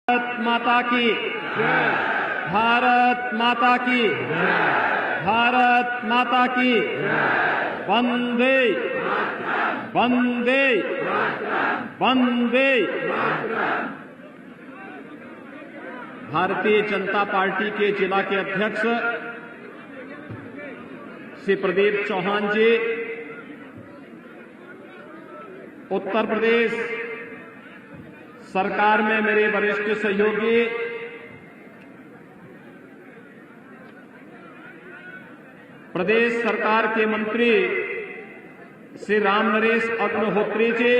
भारत माता की भारत माता की भारत माता की वंदे वंदे वंदे। भारतीय जनता पार्टी के जिला के अध्यक्ष श्री प्रदीप चौहान जी, उत्तर प्रदेश सरकार में मेरे वरिष्ठ सहयोगी प्रदेश सरकार के मंत्री श्री राम नरेश अग्निहोत्री जी,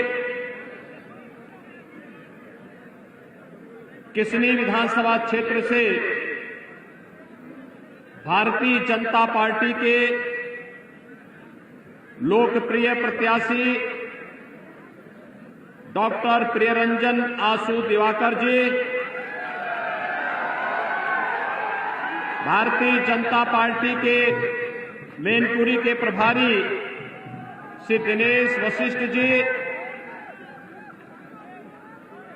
किसनी विधानसभा क्षेत्र से भारतीय जनता पार्टी के लोकप्रिय प्रत्याशी डॉक्टर प्रियरंजन आशु दिवाकर जी, भारतीय जनता पार्टी के मैनपुरी के प्रभारी श्री दिनेश वशिष्ठ जी,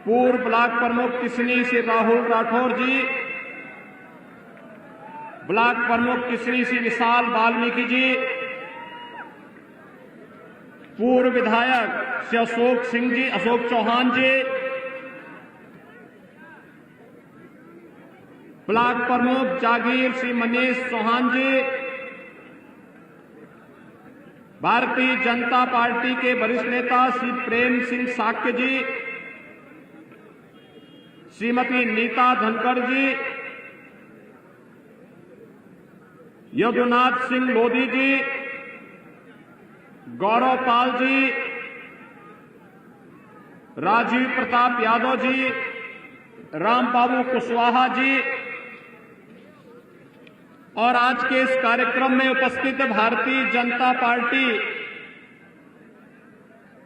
पूर्व ब्लॉक प्रमुख किसनी श्री राहुल राठौर जी, ब्लॉक प्रमुख किसनी श्री विशाल वाल्मीकि जी, पूर्व विधायक श्री अशोक चौहान जी, ब्लॉक प्रमुख जागीर श्री मनीष चौहान जी, भारतीय जनता पार्टी के वरिष्ठ नेता श्री प्रेम सिंह साक्य जी, श्रीमती नीता धनखड़ जी, यदुनाथ सिंह लोधी जी, गौरव पाल जी, राजीव प्रताप यादव जी, राम बाबू कुशवाहा जी और आज के इस कार्यक्रम में उपस्थित भारतीय जनता पार्टी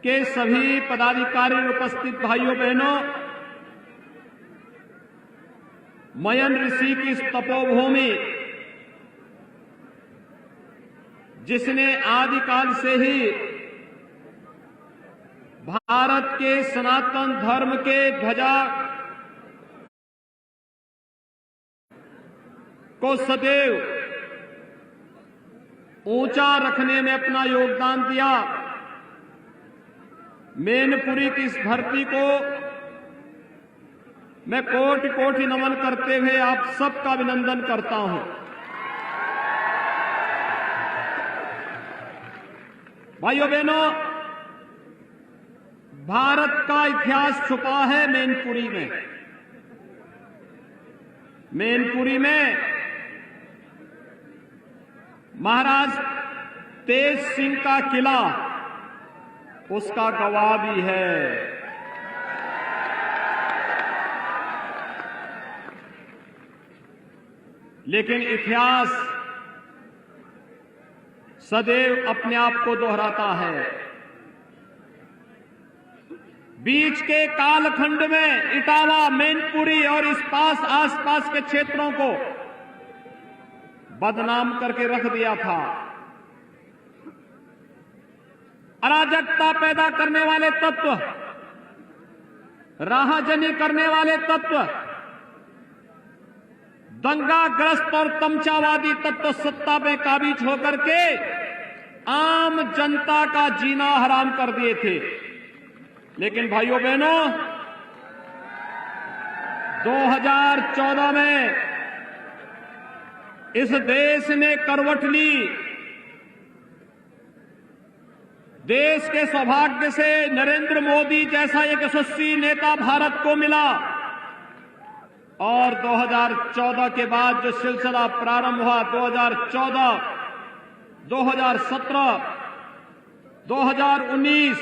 के सभी पदाधिकारी, उपस्थित भाइयों बहनों, मयन ऋषि की इस तपोभूमि जिसने आदिकाल से ही भारत के सनातन धर्म के ध्वजा को सदैव ऊंचा रखने में अपना योगदान दिया, मैनपुरी की इस धरती को मैं कोटि कोटि नमन करते हुए आप सबका अभिनंदन करता हूं। भाइयों बहनों, भारत का इतिहास छुपा है मैनपुरी में। मैनपुरी में महाराज तेज सिंह का किला उसका गवाह भी है। लेकिन इतिहास सदैव अपने आप को दोहराता है। बीच के कालखंड में इटावा, मैनपुरी और इस आसपास के क्षेत्रों को बदनाम करके रख दिया था। अराजकता पैदा करने वाले तत्व, राहजनी करने वाले तत्व, दंगाग्रस्त और तमचावादी तत्व सत्ता में काबिज होकर के आम जनता का जीना हराम कर दिए थे। लेकिन भाइयों बहनों, 2014 में इस देश ने करवट ली। देश के सौभाग्य से नरेंद्र मोदी जैसा एक यशस्वी नेता भारत को मिला और 2014 के बाद जो सिलसिला प्रारंभ हुआ, 2014, 2017, 2019,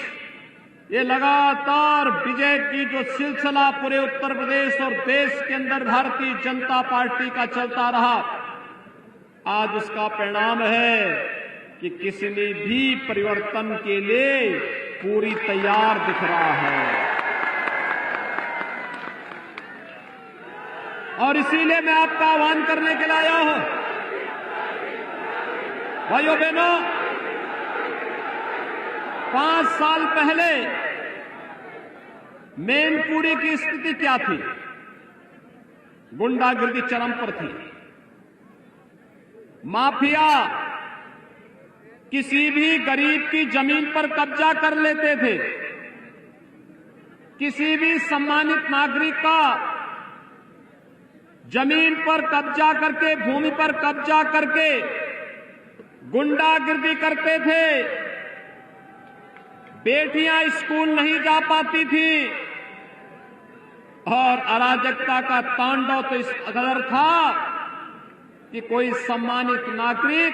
ये लगातार विजय की जो सिलसिला पूरे उत्तर प्रदेश और देश के अंदर भारतीय जनता पार्टी का चलता रहा, आज उसका परिणाम है कि किसी ने भी परिवर्तन के लिए पूरी तैयार दिख रहा है। और इसीलिए मैं आपका आह्वान करने के लिए आया हूं। भाइयों बहनों, 5 साल पहले मैनपुरी की स्थिति क्या थी? गुंडागिर्दी चरम पर थी। माफिया किसी भी गरीब की जमीन पर कब्जा कर लेते थे। किसी भी सम्मानित नागरिक का जमीन पर कब्जा करके, भूमि पर कब्जा करके गुंडागिर्दी करते थे। बेटियां स्कूल नहीं जा पाती थी और अराजकता का तांडव तो इस कदर था कि कोई सम्मानित नागरिक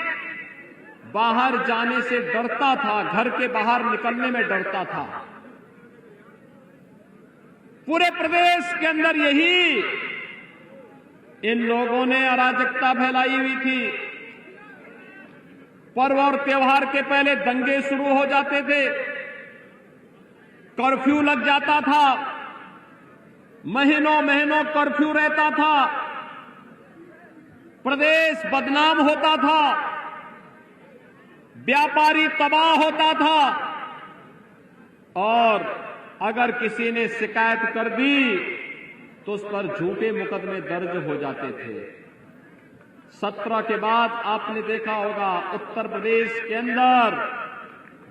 बाहर जाने से डरता था, घर के बाहर निकलने में डरता था। पूरे प्रदेश के अंदर यही इन लोगों ने अराजकता फैलाई हुई थी। पर्व और त्योहार के पहले दंगे शुरू हो जाते थे, कर्फ्यू लग जाता था, महीनों महीनों कर्फ्यू रहता था, प्रदेश बदनाम होता था, व्यापारी तबाह होता था और अगर किसी ने शिकायत कर दी तो उस पर झूठे मुकदमे दर्ज हो जाते थे। 17 के बाद आपने देखा होगा उत्तर प्रदेश के अंदर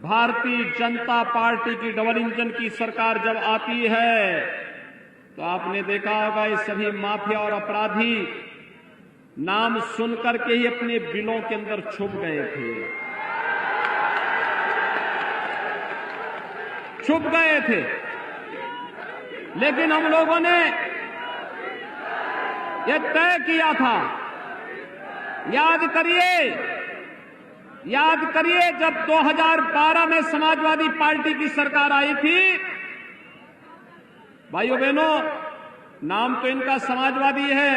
भारतीय जनता पार्टी की डबल इंजन की सरकार जब आती है तो आपने देखा होगा ये सभी माफिया और अपराधी नाम सुनकर के ही अपने बिलों के अंदर छुप गए थे, छुप गए थे। लेकिन हम लोगों ने यह तय किया था, याद करिए जब 2012 में समाजवादी पार्टी की सरकार आई थी, भाइयों बहनों, नाम तो इनका समाजवादी है,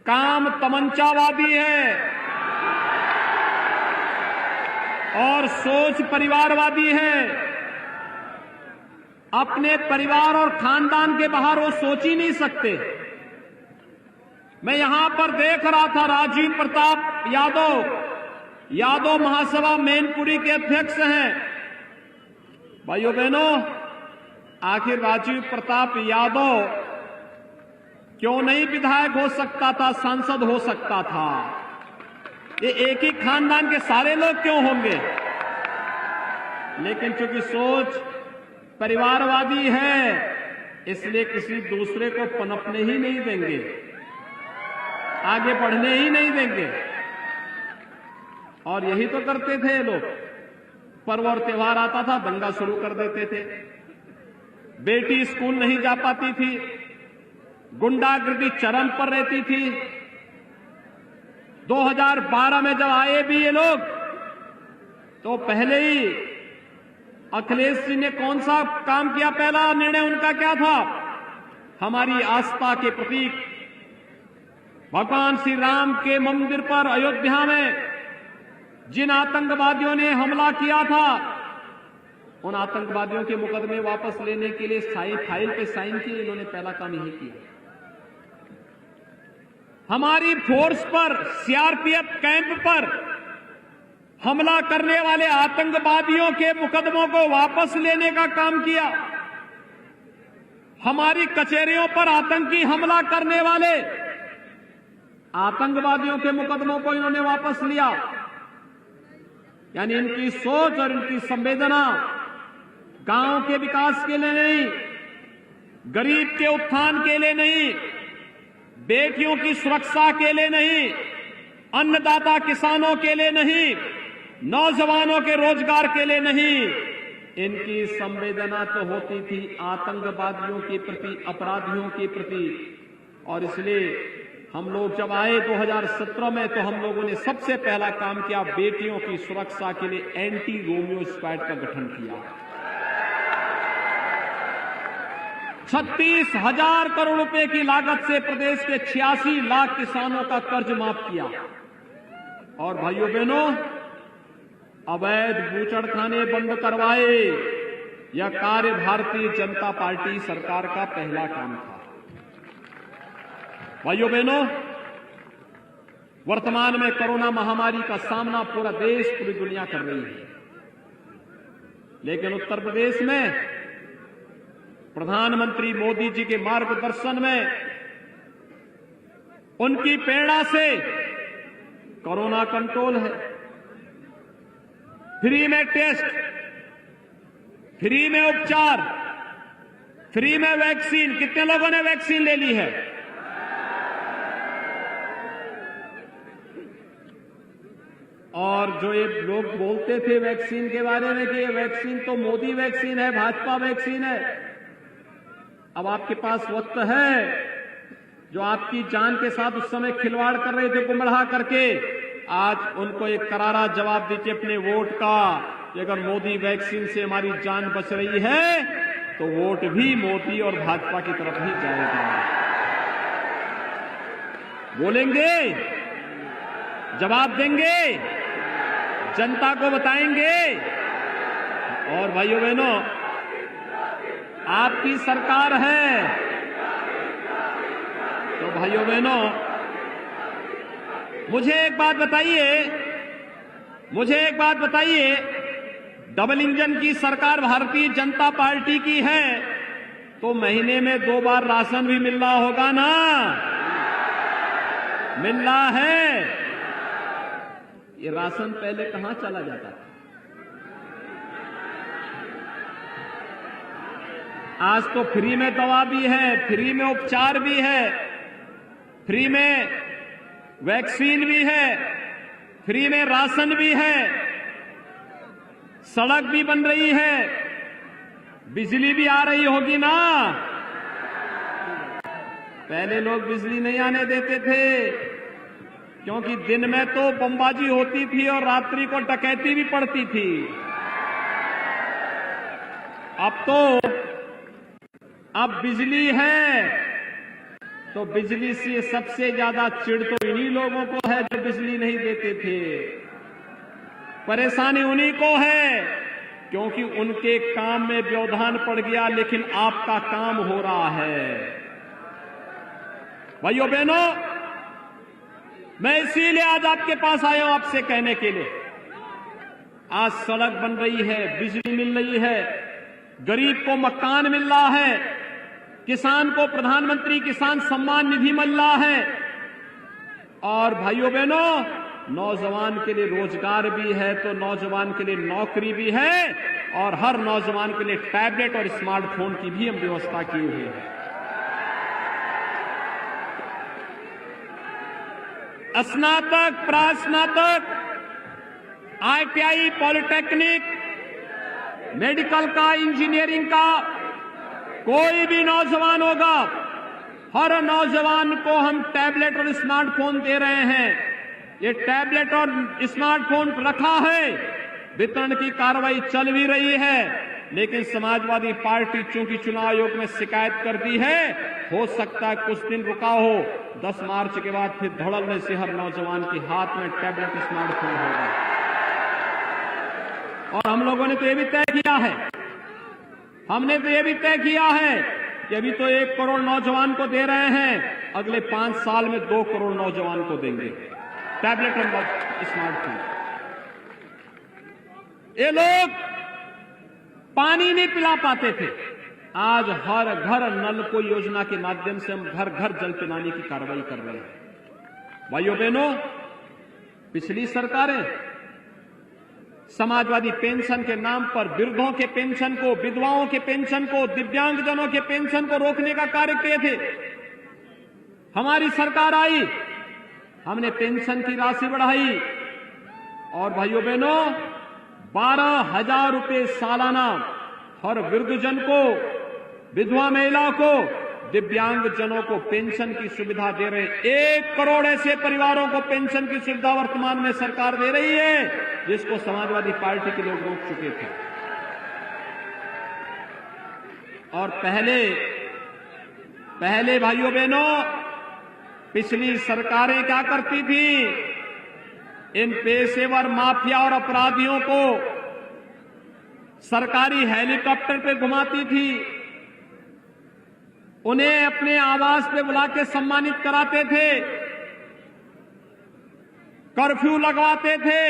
काम तमंचावादी है और सोच परिवारवादी है। अपने परिवार और खानदान के बाहर वो सोच ही नहीं सकते। मैं यहां पर देख रहा था राजीव प्रताप यादव महासभा मैनपुरी के अध्यक्ष हैं। भाइयों बहनों, आखिर राजीव प्रताप यादव क्यों नहीं विधायक हो सकता था, सांसद हो सकता था? ये एक ही खानदान के सारे लोग क्यों होंगे? लेकिन चूंकि सोच परिवारवादी है इसलिए किसी दूसरे को पनपने ही नहीं देंगे, आगे बढ़ने ही नहीं देंगे। और यही तो करते थे लोग। पर्व और त्योहार आता था, दंगा शुरू कर देते थे। बेटी स्कूल नहीं जा पाती थी, गुंडागिर्दी चरम पर रहती थी। 2012 में जब आए भी ये लोग तो पहले ही अखिलेश जी ने कौन सा काम किया? पहला निर्णय उनका क्या था? हमारी आस्था के प्रतीक भगवान श्री राम के मंदिर पर अयोध्या में जिन आतंकवादियों ने हमला किया था उन आतंकवादियों के मुकदमे वापस लेने के लिए फाइल पे साइन किए। इन्होंने पहला काम यही किया। हमारी फोर्स पर, सीआरपीएफ कैंप पर हमला करने वाले आतंकवादियों के मुकदमों को वापस लेने का काम किया। हमारी कचहरियों पर आतंकी हमला करने वाले आतंकवादियों के मुकदमों को इन्होंने वापस लिया। यानी इनकी सोच और इनकी संवेदना गांव के विकास के लिए नहीं, गरीब के उत्थान के लिए नहीं, बेटियों की सुरक्षा के लिए नहीं, अन्नदाता किसानों के लिए नहीं, नौजवानों के रोजगार के लिए नहीं, इनकी संवेदना तो होती थी आतंकवादियों के प्रति, अपराधियों के प्रति। और इसलिए हम लोग जब आए 2017 में तो हम लोगों ने सबसे पहला काम किया, बेटियों की सुरक्षा के लिए एंटी रोमियो स्क्वाड का गठन किया। 36,000 करोड़ रुपए की लागत से प्रदेश के 86 लाख किसानों का कर्ज माफ किया। और भाइयों बहनों, अवैध बूचड़खाने बंद करवाए। यह कार्य भारतीय जनता पार्टी सरकार का पहला काम था। भाइयों बहनों, वर्तमान में कोरोना महामारी का सामना पूरा देश, पूरी दुनिया कर रही है, लेकिन उत्तर प्रदेश में प्रधानमंत्री मोदी जी के मार्गदर्शन में, उनकी प्रेरणा से कोरोना कंट्रोल है। फ्री में टेस्ट, फ्री में उपचार, फ्री में वैक्सीन। कितने लोगों ने वैक्सीन ले ली है? और जो ये लोग बोलते थे वैक्सीन के बारे में कि ये वैक्सीन तो मोदी वैक्सीन है, भाजपा वैक्सीन है, अब आपके पास वक्त है। जो आपकी जान के साथ उस समय खिलवाड़ कर रहे थे गुमराह करके, आज उनको एक करारा जवाब दीजिए अपने वोट का कि अगर मोदी वैक्सीन से हमारी जान बच रही है तो वोट भी मोदी और भाजपा की तरफ ही जाएगा। बोलेंगे, जवाब देंगे, जनता को बताएंगे। और भाइयों बहनों, आपकी सरकार है तो भाइयों बहनों, मुझे एक बात बताइए, डबल इंजन की सरकार भारतीय जनता पार्टी की है तो महीने में 2 बार राशन भी मिल रहा होगा ना? मिल रहा है। ये राशन पहले कहां चला जाता था? आज तो फ्री में दवा भी है, फ्री में उपचार भी है, फ्री में वैक्सीन भी है, फ्री में राशन भी है, सड़क भी बन रही है, बिजली भी आ रही होगी ना? पहले लोग बिजली नहीं आने देते थे क्योंकि दिन में तो बमबाजी होती थी और रात्रि को डकैती भी पड़ती थी। अब बिजली है तो बिजली से सबसे ज्यादा चिढ़ तो इन्हीं लोगों को है जो बिजली नहीं देते थे। परेशानी उन्हीं को है क्योंकि उनके काम में व्यवधान पड़ गया, लेकिन आपका काम हो रहा है। भाइयों बहनों, मैं इसीलिए आज आपके पास आया हूं आपसे कहने के लिए, आज सड़क बन रही है, बिजली मिल रही है, गरीब को मकान मिल रहा है, किसान को प्रधानमंत्री किसान सम्मान निधि मिल रहा है, और भाइयों बहनों, नौजवान के लिए रोजगार भी है तो नौजवान के लिए नौकरी भी है, और हर नौजवान के लिए टैबलेट और स्मार्टफोन की भी हम व्यवस्था की हुई है। स्नातक, प्रास्नातक, ITI, पॉलिटेक्निक, मेडिकल का, इंजीनियरिंग का, कोई भी नौजवान होगा, हर नौजवान को हम टैबलेट और स्मार्टफोन दे रहे हैं। ये टैबलेट और स्मार्टफोन रखा है, वितरण की कार्रवाई चल भी रही है, लेकिन समाजवादी पार्टी चूंकि चुनाव आयोग में शिकायत कर दी है, हो सकता है कुछ दिन रुका हो, 10 मार्च के बाद फिर धड़ल्ले से हर नौजवान के हाथ में टैबलेट स्मार्टफोन होगा। और हम लोगों ने तो ये भी तय किया है, कि अभी तो 1 करोड़ नौजवान को दे रहे हैं, अगले 5 साल में 2 करोड़ नौजवान को देंगे टैबलेट और स्मार्टफोन। ये लोग पानी नहीं पिला पाते थे, आज हर घर नल को योजना के माध्यम से हम घर घर जल पिलाने की कार्रवाई कर रहे हैं। भाइयों बहनों, पिछली सरकारें समाजवादी पेंशन के नाम पर वृद्धों के पेंशन को, विधवाओं के पेंशन को, दिव्यांगजनों के पेंशन को रोकने का कार्य किए थे। हमारी सरकार आई, हमने पेंशन की राशि बढ़ाई, और भाइयों बहनों 12,000 रुपये सालाना हर वृद्धजन को, विधवा महिला को, दिव्यांगजनों को पेंशन की सुविधा दे रहे हैं। 1 करोड़ ऐसे परिवारों को पेंशन की सुविधा वर्तमान में सरकार दे रही है, जिसको समाजवादी पार्टी के लोग रोक चुके थे। और पहले भाइयों बहनों, पिछली सरकारें क्या करती थी? इन पेशेवर माफिया और अपराधियों को सरकारी हेलीकॉप्टर पे घुमाती थी, उन्हें अपने आवास पे बुला के सम्मानित कराते थे, कर्फ्यू लगवाते थे।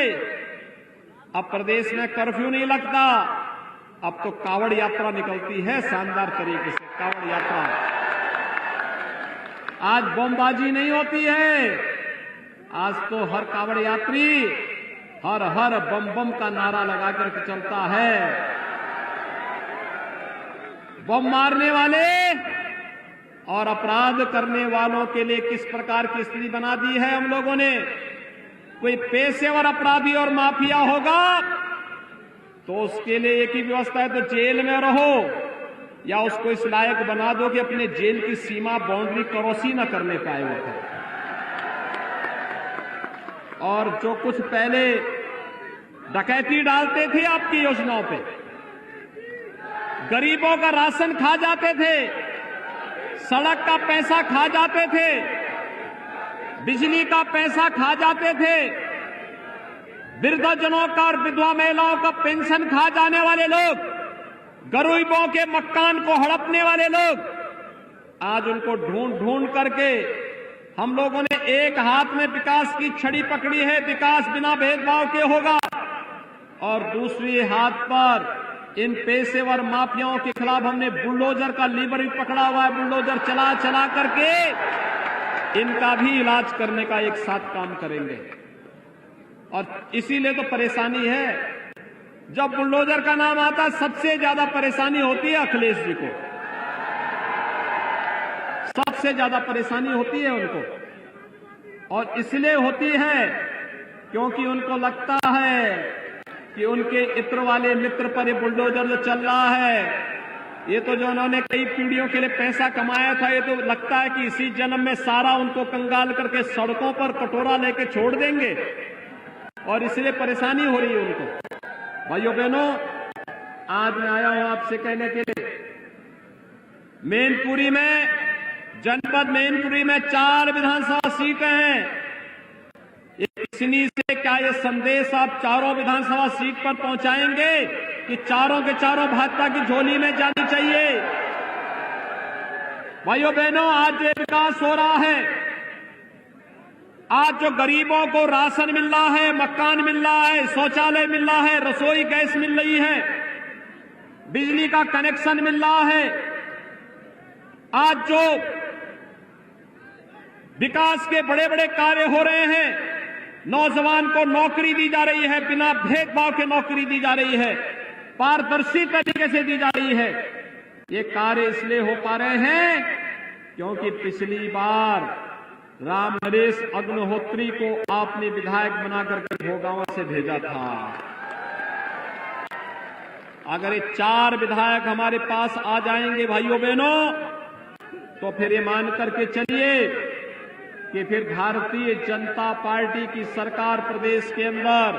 अब प्रदेश में कर्फ्यू नहीं लगता, अब तो कावड़ यात्रा निकलती है शानदार तरीके से, कावड़ यात्रा। आज बमबाजी नहीं होती है, आज तो हर कावड़ यात्री हर हर बम बम का नारा लगा करके चलता है। बम मारने वाले और अपराध करने वालों के लिए किस प्रकार की स्थिति बना दी है हम लोगों ने। कोई पेशेवर अपराधी और माफिया होगा तो उसके लिए एक ही व्यवस्था है, तो जेल में रहो या उसको इस लायक बना दो कि अपने जेल की सीमा बाउंड्री क्रॉस ही न करने पाए वो है। और जो कुछ पहले डकैती डालते थे आपकी योजनाओं पे, गरीबों का राशन खा जाते थे, सड़क का पैसा खा जाते थे, बिजली का पैसा खा जाते थे, वृद्धजनों का और विधवा महिलाओं का पेंशन खा जाने वाले लोग, गरीबों के मकान को हड़पने वाले लोग, आज उनको ढूंढ ढूंढ करके हम लोगों ने एक हाथ में विकास की छड़ी पकड़ी है, विकास बिना भेदभाव के होगा, और दूसरी हाथ पर इन पेशेवर माफियाओं के खिलाफ हमने बुलडोजर का लीवर भी पकड़ा हुआ है। बुलडोजर चला चला करके इनका भी इलाज करने का एक साथ काम करेंगे। और इसीलिए तो परेशानी है, जब बुलडोजर का नाम आता है सबसे ज्यादा परेशानी होती है अखिलेश जी को, सबसे ज्यादा परेशानी होती है उनको। और इसलिए होती है क्योंकि उनको लगता है कि उनके इत्र वाले मित्र पर ये बुलडोजर जो चल रहा है, ये तो जो उन्होंने कई पीढ़ियों के लिए पैसा कमाया था, ये तो लगता है कि इसी जन्म में सारा उनको कंगाल करके सड़कों पर कटोरा लेके छोड़ देंगे, और इसलिए परेशानी हो रही है उनको। भाइयों बहनों, आज मैं आया हूं आपसे कहने के लिए, मैनपुरी में, जनपद मैनपुरी में 4 विधानसभा सीटें हैं। इतनी से क्या ये संदेश आप चारों विधानसभा सीट पर पहुंचाएंगे कि चारों के चारों भाजपा की झोली में जानी चाहिए? भाइयों बहनों, आज ये विकास हो रहा है, आज जो गरीबों को राशन मिल रहा है, मकान मिल रहा है, शौचालय मिल रहा है, रसोई गैस मिल रही है, बिजली का कनेक्शन मिल रहा है, आज जो विकास के बड़े बड़े कार्य हो रहे हैं, नौजवान को नौकरी दी जा रही है, बिना भेदभाव के नौकरी दी जा रही है, पारदर्शी तरीके से दी जा रही है, ये कार्य इसलिए हो पा रहे हैं क्योंकि पिछली बार राम नरेश अग्निहोत्री को आपने विधायक बनाकर के भोगांव से भेजा था। अगर ये 4 विधायक हमारे पास आ जाएंगे भाइयों बहनों, तो फिर ये मान करके चलिए कि फिर भारतीय जनता पार्टी की सरकार प्रदेश के अंदर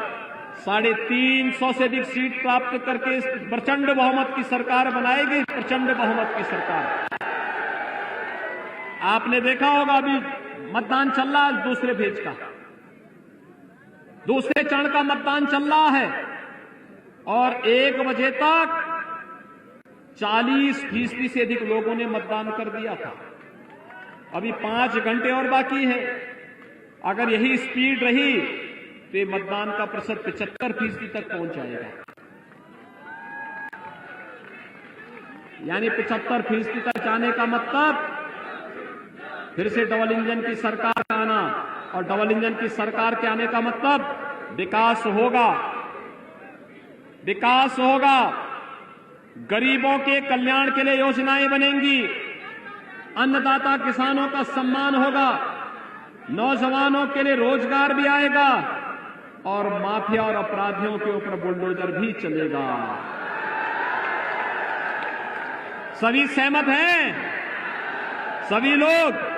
350 से अधिक सीट प्राप्त करके इस प्रचंड बहुमत की सरकार बनाएगी, प्रचंड बहुमत की सरकार। आपने देखा होगा अभी मतदान चल रहा है, दूसरे फेज का, दूसरे चरण का मतदान चल रहा है, और 1 बजे तक 40% से अधिक लोगों ने मतदान कर दिया था। अभी 5 घंटे और बाकी है। अगर यही स्पीड रही तो ये मतदान का प्रतिशत 75% तक पहुंच जाएगा, यानी 75% तक जाने का मतलब फिर से डबल इंजन की सरकार का आना, और डबल इंजन की सरकार के आने का मतलब विकास होगा, विकास होगा, गरीबों के कल्याण के लिए योजनाएं बनेंगी, अन्नदाता किसानों का सम्मान होगा, नौजवानों के लिए रोजगार भी आएगा, और माफिया और अपराधियों के ऊपर बुलडोजर भी चलेगा। सभी सहमत हैं? सभी लोग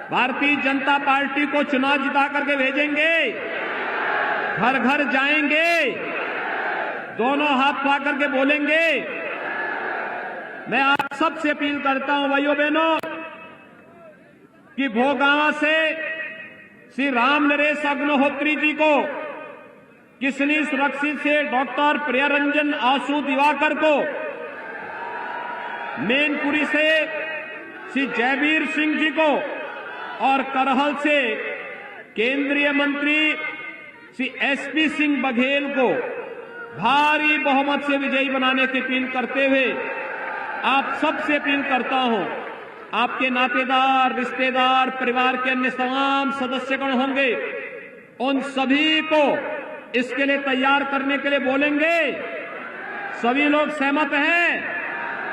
भारतीय जनता पार्टी को चुनाव जिता करके भेजेंगे, घर घर जाएंगे, दोनों हाथ उठा करके बोलेंगे। मैं आप सबसे अपील करता हूं भाइयों बहनों कि भोगांव से श्री राम नरेश अग्निहोत्री जी को, किसनी सुरक्षित से डॉक्टर प्रियरंजन आशु दिवाकर को, मैनपुरी से श्री जयवीर सिंह जी को, और करहल से केंद्रीय मंत्री श्री एसपी सिंह बघेल को भारी बहुमत से विजयी बनाने की अपील करते हुए आप सबसे अपील करता हूं, आपके नातेदार, रिश्तेदार, परिवार के अन्य तमाम सदस्यगण होंगे, उन सभी को इसके लिए तैयार करने के लिए बोलेंगे। सभी लोग सहमत हैं?